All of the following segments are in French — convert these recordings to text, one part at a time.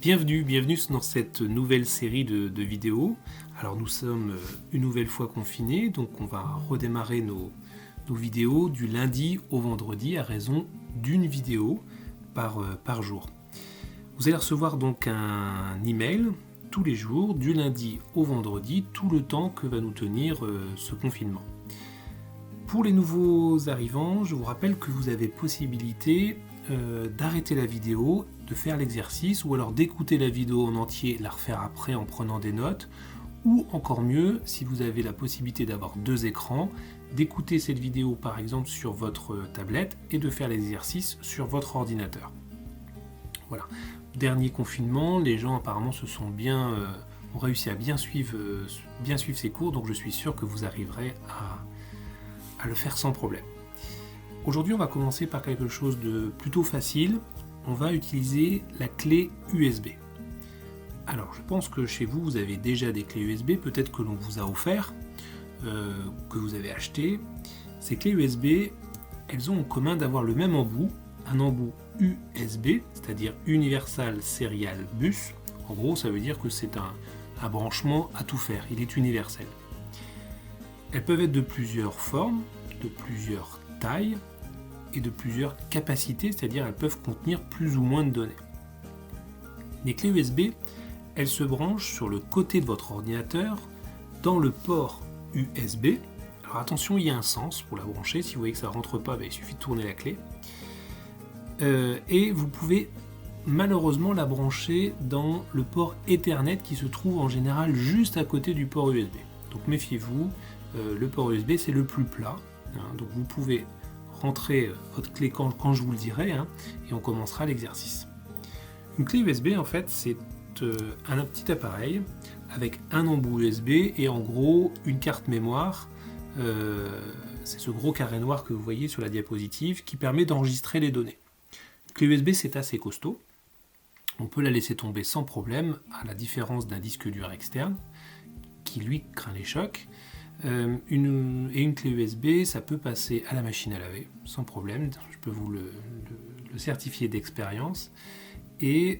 Bienvenue dans cette nouvelle série de vidéos. Alors nous sommes une nouvelle fois confinés, donc on va redémarrer nos vidéos du lundi au vendredi à raison d'une vidéo par jour. Vous allez recevoir donc un email tous les jours, du lundi au vendredi, tout le temps que va nous tenir ce confinement. Pour les nouveaux arrivants, je vous rappelle que vous avez possibilité d'arrêter la vidéo, de faire l'exercice, ou alors d'écouter la vidéo en entier, la refaire après en prenant des notes, ou encore mieux, si vous avez la possibilité d'avoir deux écrans, d'écouter cette vidéo par exemple sur votre tablette et de faire l'exercice sur votre ordinateur. Voilà. Dernier confinement, les gens apparemment ont réussi à bien suivre ces cours, donc je suis sûr que vous arriverez à le faire sans problème. Aujourd'hui, on va commencer par quelque chose de plutôt facile. On va utiliser la clé USB. Alors, je pense que chez vous, vous avez déjà des clés USB, peut-être que l'on vous a offert, que vous avez acheté. Ces clés USB, elles ont en commun d'avoir le même embout, un embout USB, c'est-à-dire Universal Serial Bus. En gros, ça veut dire que c'est un branchement à tout faire, il est universel. Elles peuvent être de plusieurs formes, de plusieurs tailles et de plusieurs capacités, c'est-à-dire elles peuvent contenir plus ou moins de données. Les clés USB, elles se branchent sur le côté de votre ordinateur dans le port USB. Alors attention, il y a un sens pour la brancher. Si vous voyez que ça ne rentre pas, il suffit de tourner la clé. Et vous pouvez malheureusement la brancher dans le port Ethernet qui se trouve en général juste à côté du port USB. Donc méfiez-vous, le port USB c'est le plus plat. Donc vous pouvez rentrer votre clé quand je vous le dirai, et on commencera l'exercice. Une clé USB, en fait, c'est un petit appareil avec un embout USB et en gros une carte mémoire. C'est ce gros carré noir que vous voyez sur la diapositive qui permet d'enregistrer les données. Une clé USB, c'est assez costaud. On peut la laisser tomber sans problème, à la différence d'un disque dur externe qui, lui, craint les chocs. Une clé USB, ça peut passer à la machine à laver, sans problème, je peux vous le certifier d'expérience. Et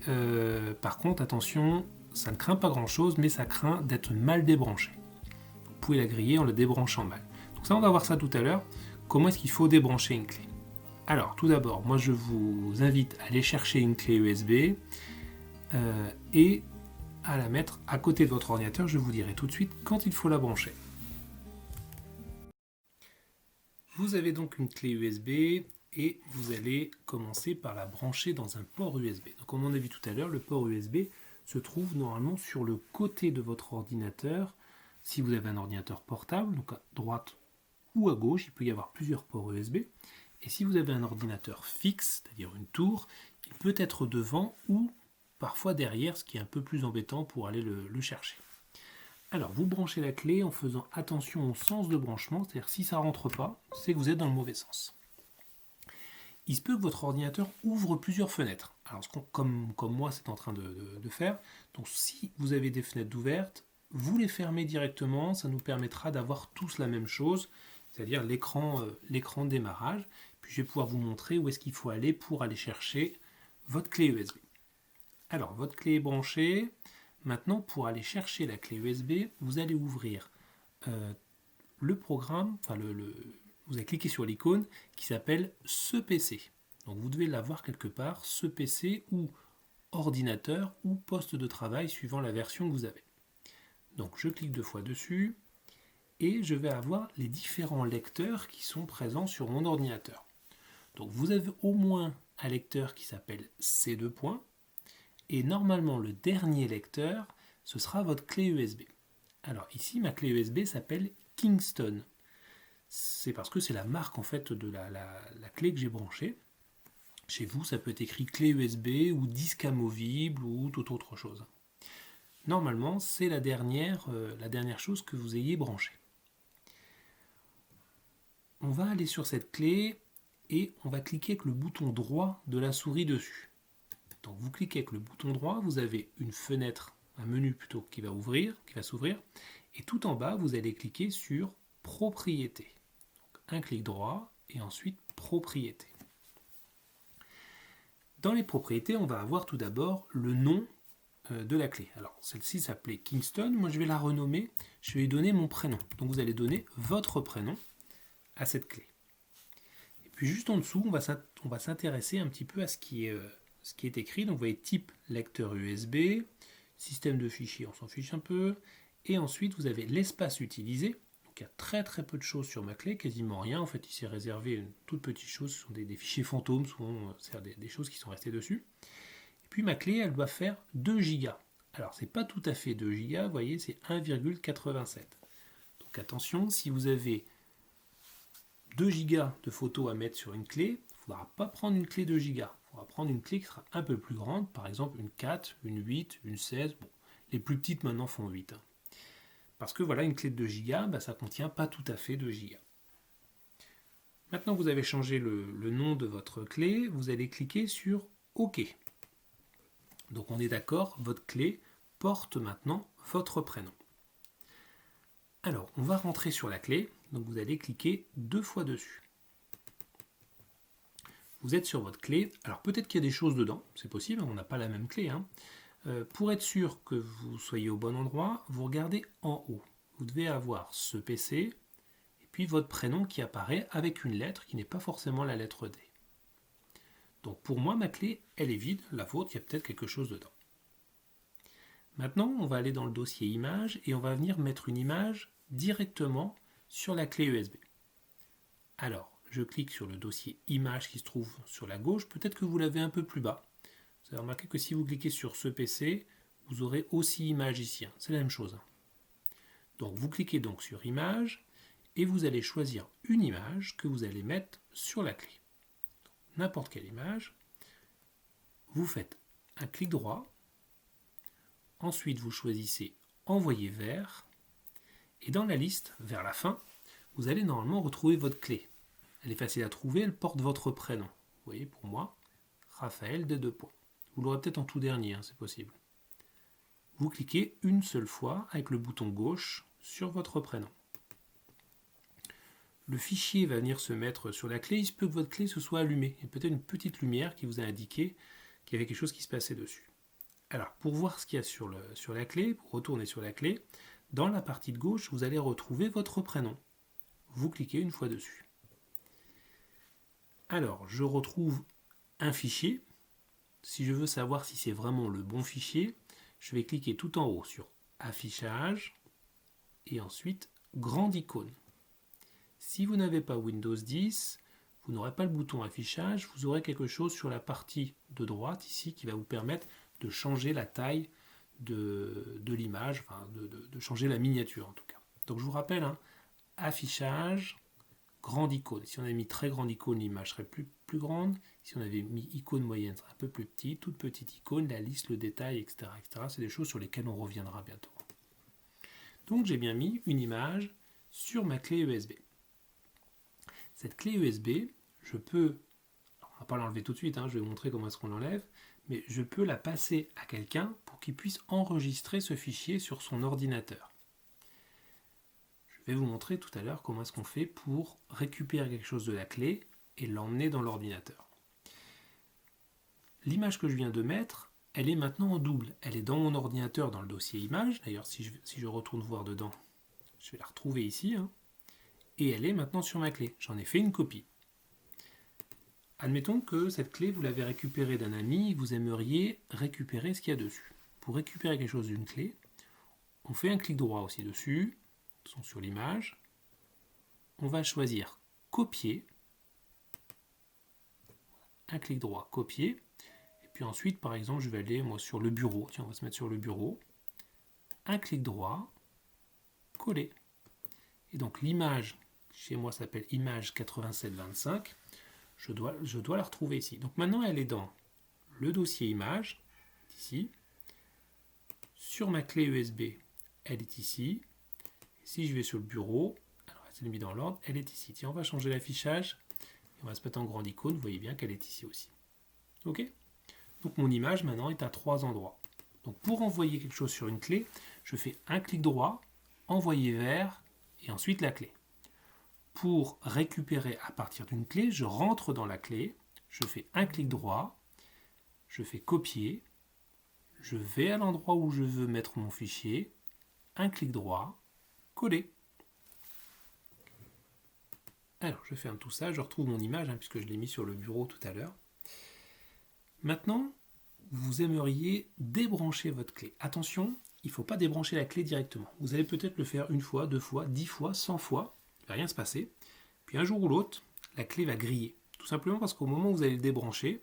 par contre, attention, ça ne craint pas grand-chose, mais ça craint d'être mal débranché. Vous pouvez la griller en la débranchant mal. Donc ça, on va voir ça tout à l'heure, comment est-ce qu'il faut débrancher une clé. Alors, tout d'abord, moi je vous invite à aller chercher une clé USB et à la mettre à côté de votre ordinateur. Je vous dirai tout de suite quand il faut la brancher. Vous avez donc une clé USB et vous allez commencer par la brancher dans un port USB. Donc comme on a vu tout à l'heure, le port USB se trouve normalement sur le côté de votre ordinateur. Si vous avez un ordinateur portable, donc à droite ou à gauche, il peut y avoir plusieurs ports USB. Et si vous avez un ordinateur fixe, c'est-à-dire une tour, il peut être devant ou parfois derrière, ce qui est un peu plus embêtant pour aller le chercher. Alors, vous branchez la clé en faisant attention au sens de branchement, c'est-à-dire si ça ne rentre pas, c'est que vous êtes dans le mauvais sens. Il se peut que votre ordinateur ouvre plusieurs fenêtres. Alors, comme moi, c'est en train de faire. Donc, si vous avez des fenêtres ouvertes, vous les fermez directement. Ça nous permettra d'avoir tous la même chose, c'est-à-dire l'écran de démarrage. Puis, je vais pouvoir vous montrer où est-ce qu'il faut aller pour aller chercher votre clé USB. Alors, votre clé est branchée. Maintenant, pour aller chercher la clé USB, vous allez ouvrir le programme, vous allez cliquer sur l'icône qui s'appelle « Ce PC ». Donc vous devez l'avoir quelque part, ce PC ou ordinateur ou poste de travail suivant la version que vous avez. Donc je clique 2 fois dessus et je vais avoir les différents lecteurs qui sont présents sur mon ordinateur. Donc vous avez au moins un lecteur qui s'appelle C2 points. Et normalement, le dernier lecteur, ce sera votre clé USB. Alors ici, ma clé USB s'appelle Kingston. C'est parce que c'est la marque en fait de la clé que j'ai branchée. Chez vous, ça peut être écrit clé USB ou disque amovible ou toute autre chose. Normalement, c'est la dernière chose que vous ayez branchée. On va aller sur cette clé et on va cliquer avec le bouton droit de la souris dessus. Donc vous cliquez avec le bouton droit, vous avez une fenêtre, un menu plutôt qui va s'ouvrir, et tout en bas vous allez cliquer sur Propriétés. Donc un clic droit et ensuite Propriétés. Dans les propriétés, on va avoir tout d'abord le nom de la clé. Alors, celle-ci s'appelait Kingston. Moi, je vais la renommer. Je vais lui donner mon prénom. Donc, vous allez donner votre prénom à cette clé. Et puis, juste en dessous, on va s'intéresser un petit peu à ce qui est écrit. Donc, vous voyez type lecteur USB, système de fichiers, on s'en fiche un peu. Et ensuite, vous avez l'espace utilisé. Donc, il y a très très peu de choses sur ma clé, quasiment rien. En fait, il s'est réservé une toute petite chose. Ce sont des fichiers fantômes, souvent, c'est des choses qui sont restées dessus. Et puis, ma clé, elle doit faire 2 Go. Alors, c'est pas tout à fait 2 Go, vous voyez, c'est 1,87. Donc, attention, si vous avez 2 Go de photos à mettre sur une clé, il ne faudra pas prendre une clé 2 Go. Il faudra prendre une clé qui sera un peu plus grande, par exemple une 4, une 8, une 16. Bon, les plus petites maintenant font 8. Parce que voilà, une clé de 2 Go, ça ne contient pas tout à fait 2 Go. Maintenant que vous avez changé le nom de votre clé, vous allez cliquer sur OK. Donc on est d'accord, votre clé porte maintenant votre prénom. Alors, on va rentrer sur la clé, donc vous allez cliquer 2 fois dessus. Vous êtes sur votre clé, alors peut-être qu'il y a des choses dedans, c'est possible, on n'a pas la même clé. Pour être sûr que vous soyez au bon endroit, vous regardez en haut. Vous devez avoir ce PC, et puis votre prénom qui apparaît avec une lettre qui n'est pas forcément la lettre D. Donc pour moi, ma clé, elle est vide, la vôtre, il y a peut-être quelque chose dedans. Maintenant, on va aller dans le dossier images et on va venir mettre une image directement sur la clé USB. Alors, je clique sur le dossier images qui se trouve sur la gauche, peut-être que vous l'avez un peu plus bas. Vous avez remarqué que si vous cliquez sur ce PC, vous aurez aussi image ici, c'est la même chose. Donc vous cliquez donc sur image et vous allez choisir une image que vous allez mettre sur la clé. N'importe quelle image, vous faites un clic droit, ensuite vous choisissez envoyer vers, et dans la liste, vers la fin, vous allez normalement retrouver votre clé. Elle est facile à trouver, elle porte votre prénom. Vous voyez, pour moi, Raphaël des 2 points. Vous l'aurez peut-être en tout dernier, c'est possible. Vous cliquez une seule fois avec le bouton gauche sur votre prénom. Le fichier va venir se mettre sur la clé, il se peut que votre clé se soit allumée. Il y a peut-être une petite lumière qui vous a indiqué qu'il y avait quelque chose qui se passait dessus. Alors, pour voir ce qu'il y a sur la clé, pour retourner sur la clé, dans la partie de gauche, vous allez retrouver votre prénom. Vous cliquez une fois dessus. Alors, je retrouve un fichier. Si je veux savoir si c'est vraiment le bon fichier, je vais cliquer tout en haut sur Affichage et ensuite Grande icône. Si vous n'avez pas Windows 10, vous n'aurez pas le bouton Affichage, vous aurez quelque chose sur la partie de droite ici qui va vous permettre de changer la taille de l'image, enfin de changer la miniature en tout cas. Donc je vous rappelle, Affichage, grande icône. Si on avait mis très grande icône, l'image serait plus grande. Si on avait mis icône moyenne, serait un peu plus petit. Toute petite icône, la liste, le détail, etc. C'est des choses sur lesquelles on reviendra bientôt. Donc j'ai bien mis une image sur ma clé USB. Cette clé USB, je peux, alors on ne va pas l'enlever tout de suite, je vais vous montrer comment est-ce qu'on l'enlève, mais je peux la passer à quelqu'un pour qu'il puisse enregistrer ce fichier sur son ordinateur. Je vais vous montrer tout à l'heure comment est-ce qu'on fait pour récupérer quelque chose de la clé et l'emmener dans l'ordinateur. L'image que je viens de mettre, elle est maintenant en double. Elle est dans mon ordinateur dans le dossier images. D'ailleurs, si je retourne voir dedans, je vais la retrouver ici. Et elle est maintenant sur ma clé. J'en ai fait une copie. Admettons que cette clé, vous l'avez récupérée d'un ami, vous aimeriez récupérer ce qu'il y a dessus. Pour récupérer quelque chose d'une clé, on fait un clic droit aussi dessus, sur l'image. On va choisir copier. Un clic droit, copier. Et puis ensuite, par exemple, je vais aller sur le bureau. Tiens, on va se mettre sur le bureau. Un clic droit, coller. Et donc l'image, chez moi, s'appelle image 8725. Je dois la retrouver ici. Donc maintenant, elle est dans le dossier image, ici. Sur ma clé USB, elle est ici. Et si je vais sur le bureau, alors elle s'est mise dans l'ordre, elle est ici. Tiens, on va changer l'affichage. On va se mettre en grande icône. Vous voyez bien qu'elle est ici aussi. OK ? Donc mon image maintenant est à 3 endroits. Donc pour envoyer quelque chose sur une clé, je fais un clic droit, envoyer vers, et ensuite la clé. Pour récupérer à partir d'une clé, je rentre dans la clé, je fais un clic droit, je fais copier, je vais à l'endroit où je veux mettre mon fichier, un clic droit, coller. Alors, je ferme tout ça, je retrouve mon image, puisque je l'ai mis sur le bureau tout à l'heure. Maintenant, vous aimeriez débrancher votre clé. Attention, il ne faut pas débrancher la clé directement. Vous allez peut-être le faire 1 fois, 2 fois, 10 fois, 100 fois, il ne va rien se passer. Puis un jour ou l'autre, la clé va griller. Tout simplement parce qu'au moment où vous allez le débrancher,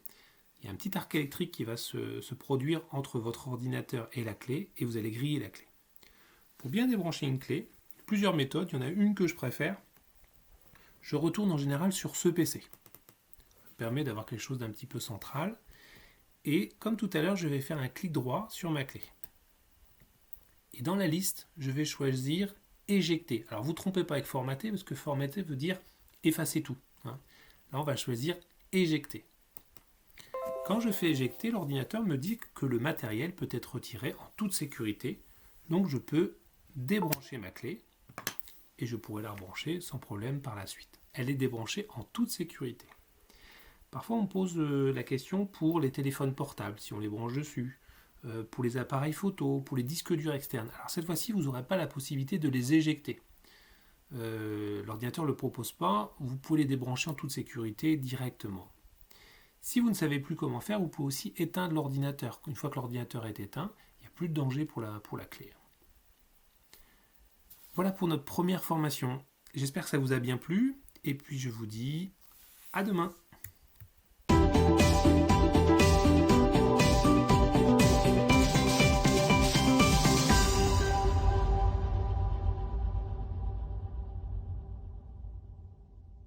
il y a un petit arc électrique qui va se produire entre votre ordinateur et la clé, et vous allez griller la clé. Pour bien débrancher une clé, il y a plusieurs méthodes, il y en a une que je préfère. Je retourne en général sur ce PC. Ça permet d'avoir quelque chose d'un petit peu central. Et comme tout à l'heure, je vais faire un clic droit sur ma clé. Et dans la liste, je vais choisir éjecter. Alors vous ne trompez pas avec formater, parce que formater veut dire effacer tout. Là, on va choisir éjecter. Quand je fais éjecter, l'ordinateur me dit que le matériel peut être retiré en toute sécurité. Donc je peux débrancher ma clé et je pourrai la rebrancher sans problème par la suite. Elle est débranchée en toute sécurité. Parfois on pose la question pour les téléphones portables, si on les branche dessus, pour les appareils photo, pour les disques durs externes. Alors cette fois-ci, vous n'aurez pas la possibilité de les éjecter. L'ordinateur ne le propose pas, vous pouvez les débrancher en toute sécurité directement. Si vous ne savez plus comment faire, vous pouvez aussi éteindre l'ordinateur. Une fois que l'ordinateur est éteint, il n'y a plus de danger pour la clé. Voilà pour notre première formation. J'espère que ça vous a bien plu, et puis je vous dis à demain.